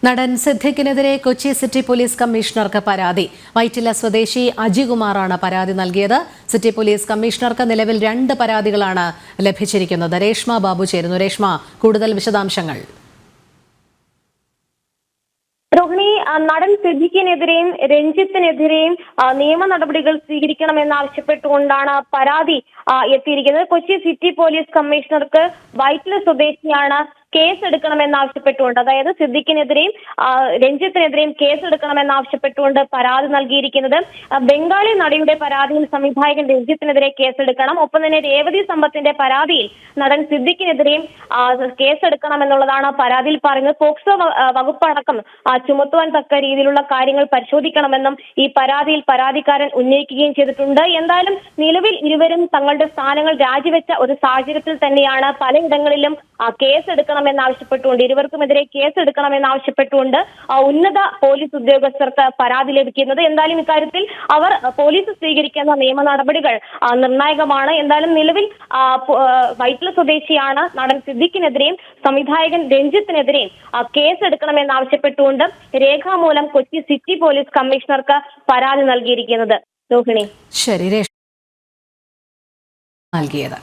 നടൻ സിദ്ദിഖിനെതിരെ Kochi city police കമ്മീഷണർക്ക് പരാതി. വൈറ്റില സ്വദേശി അജികുമാറാണ് പരാതി നൽകിയത്. സിറ്റി പോലീസ് കമ്മീഷണർക്ക് നിലവിൽ 2 പരാതികളാണ് ലഭിച്ചിരിക്കുന്നത്. രേഷ്മ ബാബു ചേരുന്നു. രേഷ്മ, കൂടുതൽ വിശദാംശങ്ങൾ. രോഹിണി, നടൻ സിദ്ദിഖിനെതിരെയും രഞ്ജിത്തിനെതിരെയും നിയമ നടപടികൾ സ്വീകരിക്കണമെന്നാവശ്യപ്പെട്ടുകൊണ്ടാണ് പരാതി എത്തിയിരിക്കുന്നത്. കൊച്ചി സിറ്റി പോലീസ് കമ്മീഷണർക്ക് വൈറ്റില സ്വദേശിയാണ് കേസെടുക്കണമെന്നാവശ്യപ്പെട്ടുകൊണ്ട്, അതായത് സിദ്ദിഖിനെതിരെയും രഞ്ജിത്തിനെതിരെയും കേസെടുക്കണമെന്നാവശ്യപ്പെട്ടുകൊണ്ട് പരാതി നൽകിയിരിക്കുന്നത്. ബംഗാളി നടിയുടെ പരാതിയിൽ സംവിധായകൻ രഞ്ജിത്തിനെതിരെ കേസെടുക്കണം. ഒപ്പം തന്നെ രേവതി സമ്പത്തിന്റെ പരാതിയിൽ നടൻ സിദ്ദിഖിനെതിരെയും കേസെടുക്കണമെന്നുള്ളതാണ് പരാതിയിൽ പറയുന്നത്. പോക്സോ വകുപ്പടക്കം ചുമത്തുവാൻ തക്ക രീതിയിലുള്ള കാര്യങ്ങൾ പരിശോധിക്കണമെന്നും ഈ പരാതിയിൽ പരാതിക്കാരൻ ഉന്നയിക്കുകയും ചെയ്തിട്ടുണ്ട്. എന്തായാലും നിലവിൽ ഇരുവരും തങ്ങളുടെ സ്ഥാനങ്ങൾ രാജിവെച്ച ഒരു സാഹചര്യത്തിൽ തന്നെയാണ് പലയിടങ്ങളിലും കേസെടുക്കണമെന്നാവശ്യപ്പെട്ടുകൊണ്ട്, ഇരുവർക്കുമെതിരെ കേസെടുക്കണമെന്നാവശ്യപ്പെട്ടുകൊണ്ട് ഉന്നത പോലീസ് ഉദ്യോഗസ്ഥർക്ക് പരാതി ലഭിക്കുന്നത്. എന്തായാലും ഇക്കാര്യത്തിൽ അവർ പോലീസ് സ്വീകരിക്കുന്ന നിയമ നടപടികൾ നിർണായകമാണ്. എന്തായാലും നിലവിൽ വൈറ്റില സ്വദേശിയാണ് നടൻ സിദ്ദിഖിനെതിരെയും സംവിധായകൻ രഞ്ജിത്തിനെതിരെയും കേസെടുക്കണമെന്നാവശ്യപ്പെട്ടുകൊണ്ട് രേഖാമൂലം കൊച്ചി സിറ്റി പോലീസ് കമ്മീഷണർക്ക് പരാതി നൽകിയിരിക്കുന്നത്. രോഹിണി, ശരി. നൽകിയത്